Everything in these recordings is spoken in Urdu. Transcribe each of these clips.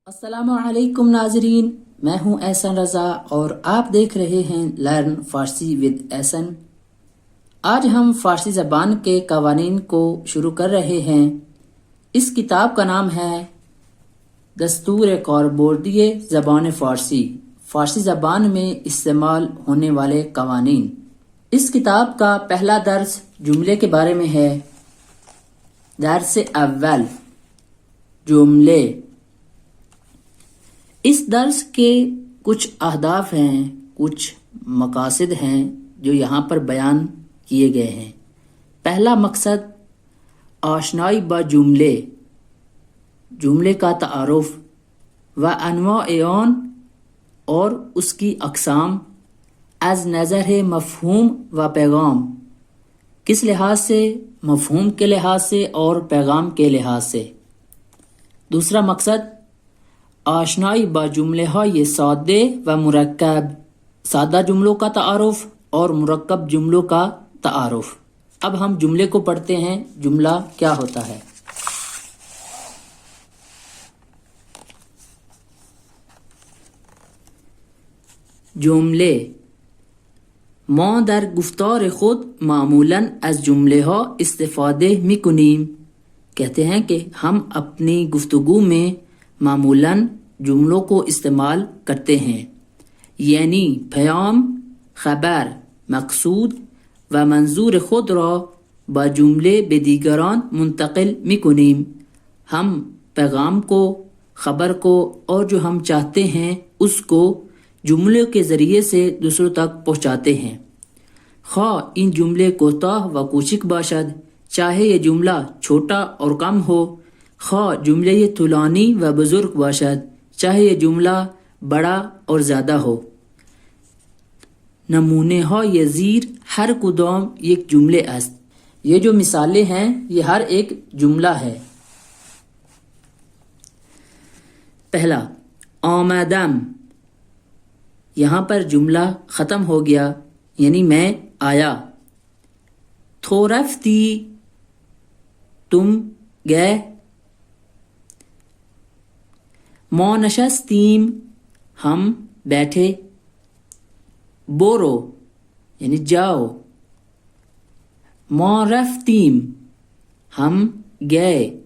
السلام علیکم ناظرین، میں ہوں احسن رضا اور آپ دیکھ رہے ہیں لرن فارسی ود احسن۔ آج ہم فارسی زبان کے قوانین کو شروع کر رہے ہیں۔ اس کتاب کا نام ہے دستور کاربوردی زبان فارسی، فارسی زبان میں استعمال ہونے والے قوانین۔ اس کتاب کا پہلا درس جملے کے بارے میں ہے۔ درس اول، جملے۔ اس درس کے کچھ اہداف ہیں، کچھ مقاصد ہیں جو یہاں پر بیان کیے گئے ہیں۔ پہلا مقصد آشنائی با جملے، جملے کا تعارف و انواع آن اور اس کی اقسام، از نظر مفہوم و پیغام، کس لحاظ سے؟ مفہوم کے لحاظ سے اور پیغام کے لحاظ سے۔ دوسرا مقصد آشنائی با جملے های ساده و مرکب، سادہ جملوں کا تعارف اور مرکب جملوں کا تعارف۔ اب ہم جملے کو پڑھتے ہیں، جملہ کیا ہوتا ہے۔ جمله، ما در گفتار خود معمولاً از جمله ها استفاده میکنیم، کہتے ہیں کہ ہم اپنی گفتگو میں معمولاً جملوں کو استعمال کرتے ہیں، یعنی پیام، خبر، مقصود و منظور خود را با جمله به دیگران منتقل میکنیم۔ ہم پیغام کو، خبر کو اور جو ہم چاہتے ہیں اس کو جملوں کے ذریعے سے دوسروں تک پہنچاتے ہیں۔ خواہ این جملے کوتاه و کوچک باشد، چاہے یہ جملہ چھوٹا اور کم ہو، خواہ جملے طولانی و بزرگ باشد، چاہے یہ جملہ بڑا اور زیادہ ہو۔ نمونه های زیر ہر کدام یک جمله است، یہ جو مثالیں ہیں یہ ہر ایک جملہ ہے۔ پہلا، آمدم، یہاں پر جملہ ختم ہو گیا، یعنی میں آیا۔ تو رفتی، تم گئے۔ ما نشستیم، ہم بیٹھے۔ برو یعنی جاؤ۔ ما رفتیم، ہم گئے۔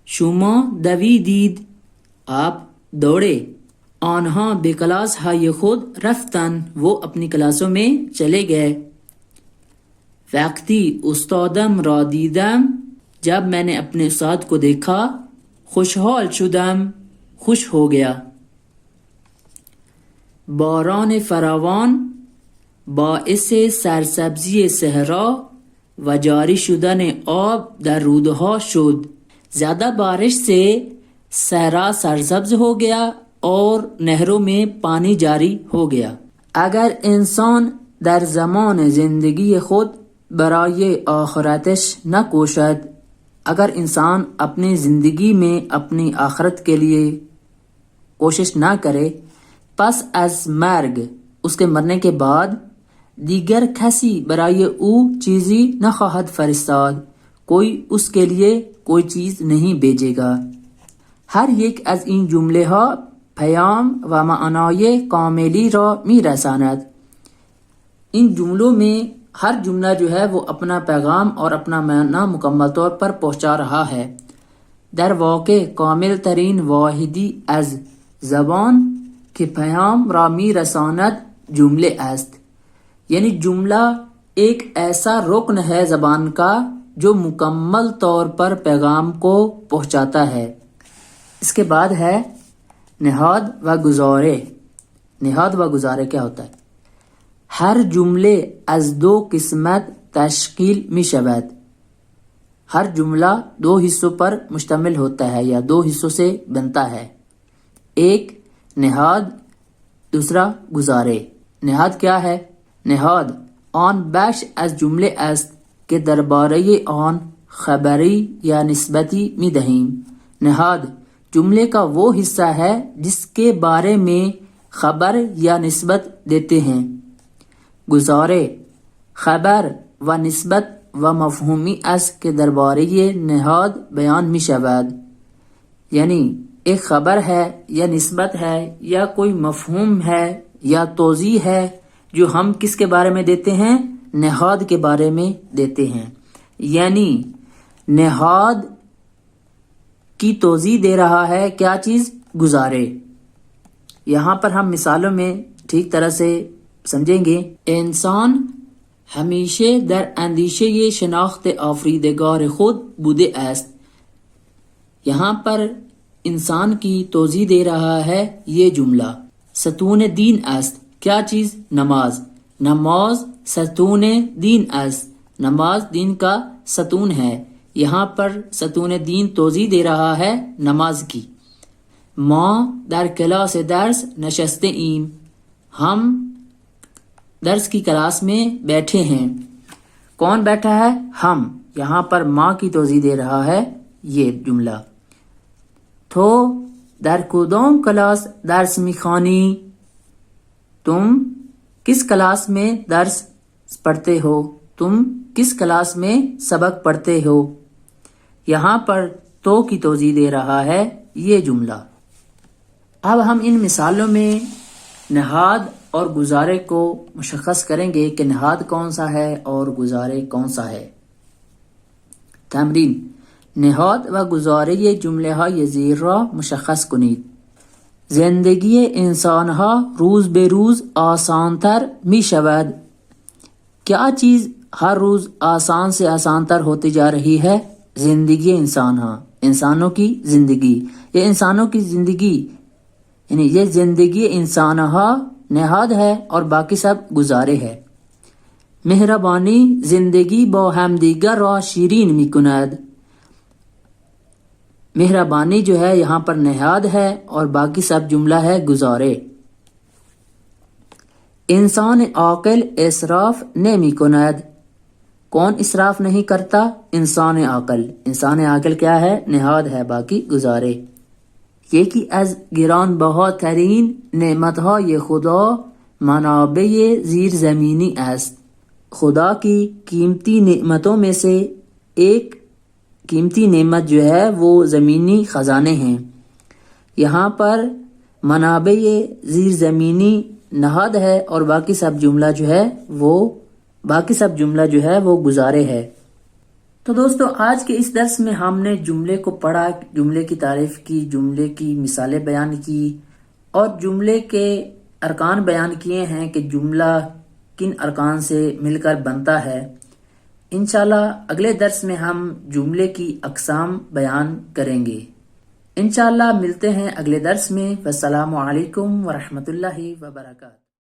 شما دویدید، آپ دوڑے۔ آنها به کلاس های خود رفتن، وہ اپنی کلاسوں میں چلے گئے۔ وقتی استادم را دیدم، جب میں نے اپنے استاد کو دیکھا، خوشحال شدم، خوش ہو گیا۔ باران فراوان باعث سرسبزی صحرا و جاری شدن آب در رودها شد، زیادہ بارش سے صحرا سرسبز ہو گیا اور نہروں میں پانی جاری ہو گیا۔ اگر انسان در زمان زندگی خود برای آخرتش نکوشد، اگر انسان اپنی زندگی میں اپنی آخرت کے لیے کوشش نہ کرے، پس از مرگ، اس کے مرنے کے بعد، دیگر کسی برای او چیزی نخواهد فرستاد، کوئی اس کے لیے کوئی چیز نہیں بھیجے گا۔ ہر یک از این جمله ها پیام و معنای کاملی را میرساند، ان جملوں میں ہر جملہ جو ہے وہ اپنا پیغام اور اپنا معنی مکمل طور پر پہنچا رہا ہے۔ در واقع کامل ترین واحدی از زبان کے پیام را میرساند جملے است، یعنی جملہ ایک ایسا رکن ہے زبان کا جو مکمل طور پر پیغام کو پہنچاتا ہے۔ اس کے بعد ہے نہاد و گزارے۔ نہاد و گزارے کیا ہوتا ہے؟ ہر جملے از دو قسمت تشکیل می شود، ہر جملہ دو حصوں پر مشتمل ہوتا ہے یا دو حصوں سے بنتا ہے، ایک نہاد، دوسرا گزارے۔ نہاد کیا ہے؟ نہاد آن بخش از جمله است که درباره آن خبری یا نسبتی می دهیم۔ نہاد جملے کا وہ حصہ ہے جس کے بارے میں خبر یا نسبت دیتے ہیں۔ گزارے خبر و نسبت و مفهومی است که درباره نهاد بیان می شود، یعنی ایک خبر ہے یا نسبت ہے یا کوئی مفہوم ہے یا توضیح ہے جو ہم کس کے بارے میں دیتے ہیں؟ نہاد کے بارے میں دیتے ہیں. یعنی نہاد کی توضیح دے رہا ہے کیا چیز؟ گزارے. یہاں پر ہم مثالوں میں ٹھیک طرح سے سمجھیں گے. انسان ہمیشہ در اندیشه یہ شناخت آفریدگار خود بوده است. یہاں پر انسان کی توضیح دے رہا ہے یہ جملہ. ستون دین است. کیا چیز؟ نماز. نماز ستون دین است. نماز دین کا ستون ہے. یہاں پر ستون دین توضیح دے رہا ہے نماز کی. ما در کلاس درس نشسته ایم. ہم درس کی کلاس میں بیٹھے ہیں. کون بیٹھا ہے؟ ہم. یہاں پر ما کی توضیح دے رہا ہے یہ جملہ. تو در کدام کلاس درس میخوانی؟ تم کس کلاس میں درس پڑھتے ہو؟ تم کس کلاس میں سبق پڑھتے ہو؟ یہاں پر تو کی توضیح دے رہا ہے یہ جملہ. اب ہم ان مثالوں میں نہاد اور گزارے کو مشخص کریں گے کہ نہاد کون سا ہے اور گزارے کون سا ہے. تمرین: نهاد و گزاره جمله های زیر را مشخص کنید. زندگی انسان ها روز به روز آسانتر می شود. کیا چیز ہر روز آسان سے آسانتر ہوتی جا رہی ہے؟ زندگی انسان ها، انسانوں کی زندگی. یہ انسانوں کی زندگی یعنی یہ زندگی انسان ها نہاد ہے اور باقی سب گزارے ہے. مهربانی زندگی با همدیگر را شیرین می کند. مہربانی جو ہے یہاں پر نہاد ہے اور باقی سب جملہ ہے گزارے. انسان عاقل اسراف نمی کند. کون اسراف نہیں کرتا؟ انسان عاقل. انسان عاقل کیا ہے؟ نہاد ہے، باقی گزارے. یکی از گران بہاترین نعمتهای خدا منابع زیر زمینی است. خدا کی قیمتی نعمتوں میں سے ایک قیمتی نعمت جو ہے وہ زمینی خزانے ہیں. یہاں پر منابع زیر زمینی نہاد ہے اور باقی سب جملہ جو ہے وہ گزارے ہے. تو دوستو آج کے اس درس میں ہم نے جملے کو پڑھا، جملے کی تعریف کی، جملے کی مثالیں بیان کی اور جملے کے ارکان بیان کیے ہیں کہ جملہ کن ارکان سے مل کر بنتا ہے. انشاءاللہ اگلے درس میں ہم جملے کی اقسام بیان کریں گے. انشاءاللہ ملتے ہیں اگلے درس میں. والسلام علیکم ورحمۃ اللہ وبرکاتہ.